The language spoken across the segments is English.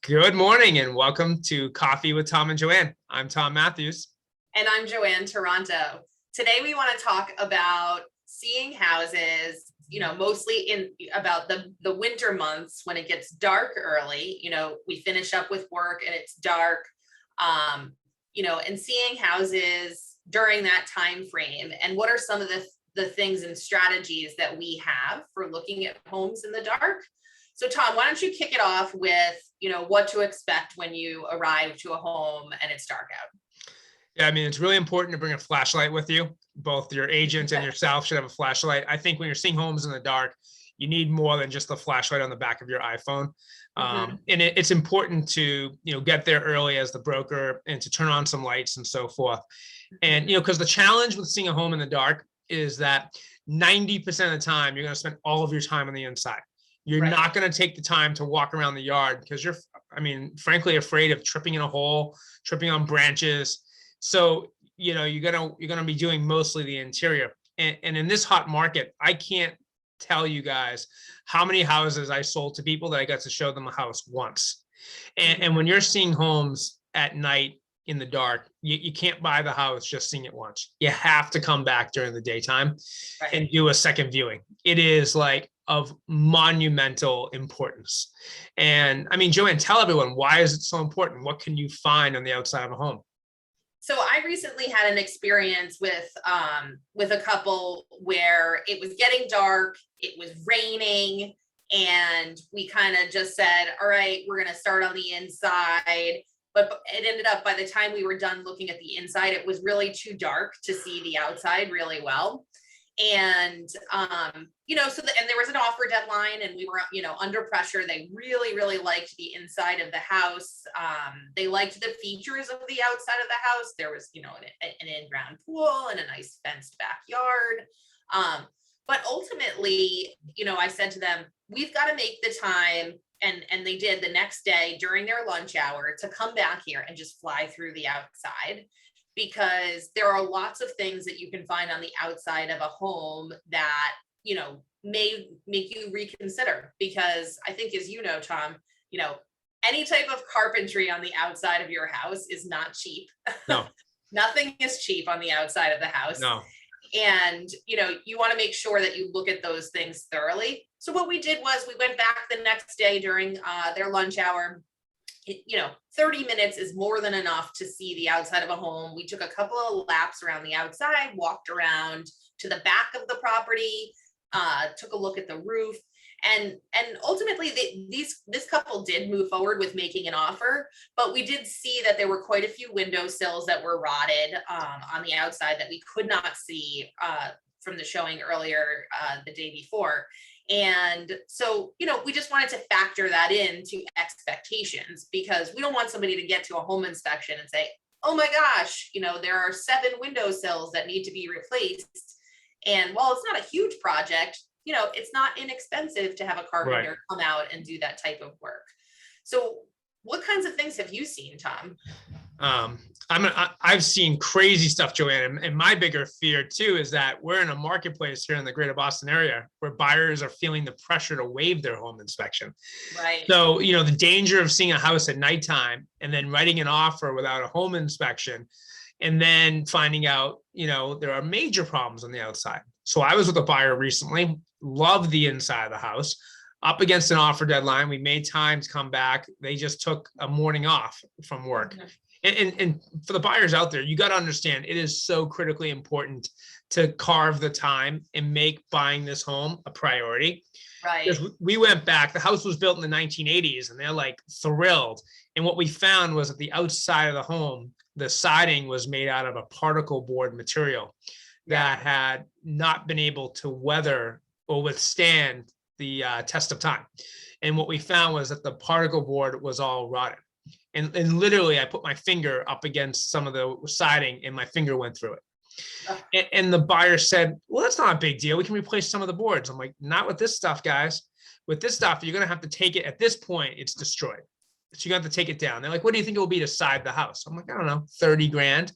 Good morning and welcome to Coffee with Tom and Joanne. I'm Tom Matthews. And I'm Joanne Toronto. Today we want to talk about seeing houses, mostly about the winter months when it gets dark early. We finish up with work and it's dark, and seeing houses during that time frame. And what are some of the things and strategies that we have for looking at homes in the dark? So Tom, why don't you kick it off with, what to expect when you arrive to a home and it's dark out? Yeah, I mean, it's really important to bring a flashlight with you. Both your agent and yourself should have a flashlight. I think when you're seeing homes in the dark, you need more than just the flashlight on the back of your iPhone. And it's important to, get there early as the broker and to turn on some lights and so forth. And, because the challenge with seeing a home in the dark is that 90% of the time, you're going to spend all of your time on the inside. You're Right. not going to take the time to walk around the yard because you're, frankly, afraid of tripping in a hole, tripping on branches. So, you're gonna be doing mostly the interior. And in this hot market, I can't tell you guys how many houses I sold to people that I got to show them a house once. And when you're seeing homes at night in the dark, you can't buy the house just seeing it once. You have to come back during the daytime and do a second viewing. It is like of monumental importance. And Joanne, tell everyone, why is it so important? What can you find on the outside of a home? So I recently had an experience with a couple where it was getting dark, it was raining, and we kind of just said, all right, we're going to start on the inside. But it ended up, by the time we were done looking at the inside, it was really too dark to see the outside really well. And, and there was an offer deadline and we were, under pressure. They really, really liked the inside of the house. They liked the features of the outside of the house. There was, an in-ground pool and a nice fenced backyard. But ultimately, I said to them, we've got to make the time, and they did the next day during their lunch hour, to come back here and just fly through the outside. Because there are lots of things that you can find on the outside of a home that, may make you reconsider. Because I think, as you know, Tom, any type of carpentry on the outside of your house is not cheap. No. Nothing is cheap on the outside of the house. No. And, you want to make sure that you look at those things thoroughly. So what we did was we went back the next day during their lunch hour. 30 minutes is more than enough to see the outside of a home. We took a couple of laps around the outside, walked around to the back of the property, took a look at the roof, and ultimately this couple did move forward with making an offer. But we did see that there were quite a few window sills that were rotted on the outside that we could not see from the showing earlier the day before. And so, we just wanted to factor that into expectations, because we don't want somebody to get to a home inspection and say, oh my gosh, there are 7 windowsills that need to be replaced. And while it's not a huge project, it's not inexpensive to have a carpenter come out and do that type of work. So what kinds of things have you seen, Tom? I've seen crazy stuff, Joanne. And my bigger fear too is that we're in a marketplace here in the greater Boston area where buyers are feeling the pressure to waive their home inspection. Right. So, the danger of seeing a house at nighttime and then writing an offer without a home inspection, and then finding out, there are major problems on the outside. So I was with a buyer recently, loved the inside of the house, up against an offer deadline. We made time to come back. They just took a morning off from work. Mm-hmm. And for the buyers out there, you got to understand, it is so critically important to carve the time and make buying this home a priority. Right. Because we went back, the house was built in the 1980s and they're like thrilled. And what we found was that the outside of the home, the siding was made out of a particle board material that had not been able to weather or withstand the test of time. And what we found was that the particle board was all rotted. And literally, I put my finger up against some of the siding and my finger went through it. And the buyer said, well, that's not a big deal. We can replace some of the boards. I'm like, not with this stuff, guys. With this stuff, you're going to have to take it. At this point, it's destroyed. So you have to take it down. They're like, what do you think it will be to side the house? I'm like, I don't know, 30 grand.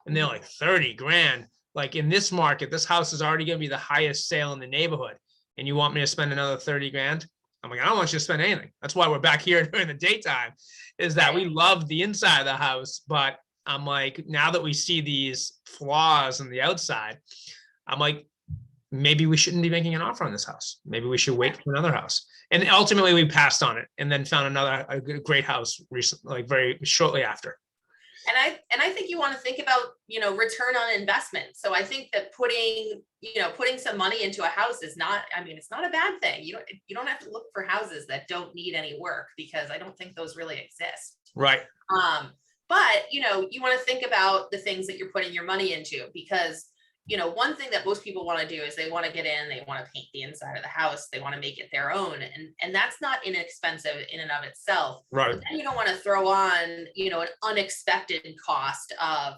And they're like, 30 grand. Like, in this market, this house is already going to be the highest sale in the neighborhood. And you want me to spend another 30 grand? I'm like, I don't want you to spend anything. That's why we're back here during the daytime, is that we love the inside of the house. But I'm like, now that we see these flaws in the outside, I'm like, maybe we shouldn't be making an offer on this house. Maybe we should wait for another house. And ultimately we passed on it and then found a great house recently, like very shortly after. And I think you want to think about, return on investment. So I think that putting some money into a house is not, it's not a bad thing. You don't have to look for houses that don't need any work, because I don't think those really exist. Right. But, you want to think about the things that you're putting your money into, because, one thing that most people want to do is they want to get in, they want to paint the inside of the house, they want to make it their own. And that's not inexpensive in and of itself. Right. But then you don't want to throw on, an unexpected cost of,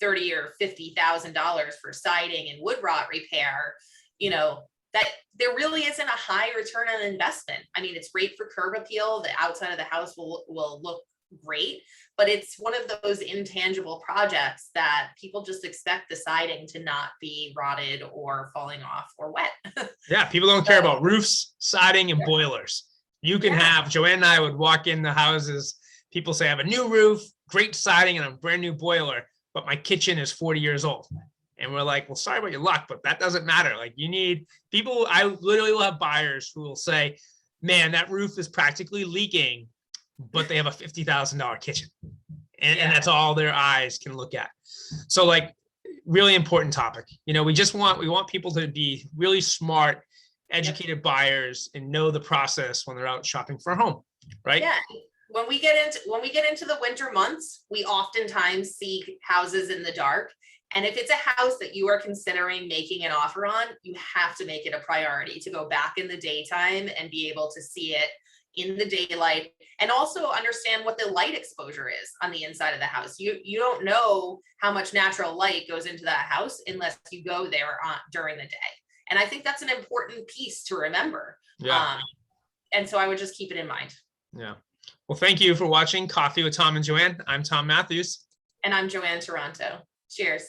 $30,000 or $50,000 for siding and wood rot repair, that there really isn't a high return on investment. It's great for curb appeal. The outside of the house will look great, but it's one of those intangible projects that people just expect the siding to not be rotted or falling off or wet. Yeah, people don't care about roofs, siding, and boilers. You can have, Joanne and I would walk in the houses, people say, I have a new roof, great siding, and a brand new boiler, but my kitchen is 40 years old. And we're like, well, sorry about your luck, but that doesn't matter. Like, you need people, I literally will have buyers who will say, man, that roof is practically leaking, but they have a $50,000 kitchen. And that's all their eyes can look at. So, like, really important topic. We want people to be really smart, educated buyers and know the process when they're out shopping for a home, right? Yeah. When we get into the winter months, we oftentimes see houses in the dark. And if it's a house that you are considering making an offer on, you have to make it a priority to go back in the daytime and be able to see it in the daylight, and also understand what the light exposure is on the inside of the house. You don't know how much natural light goes into that house unless you go there during the day. And I think that's an important piece to remember. Yeah. And so I would just keep it in mind. Yeah. Well, thank you for watching Coffee with Tom and Joanne. I'm Tom Matthews. And I'm Joanne Toronto. Cheers.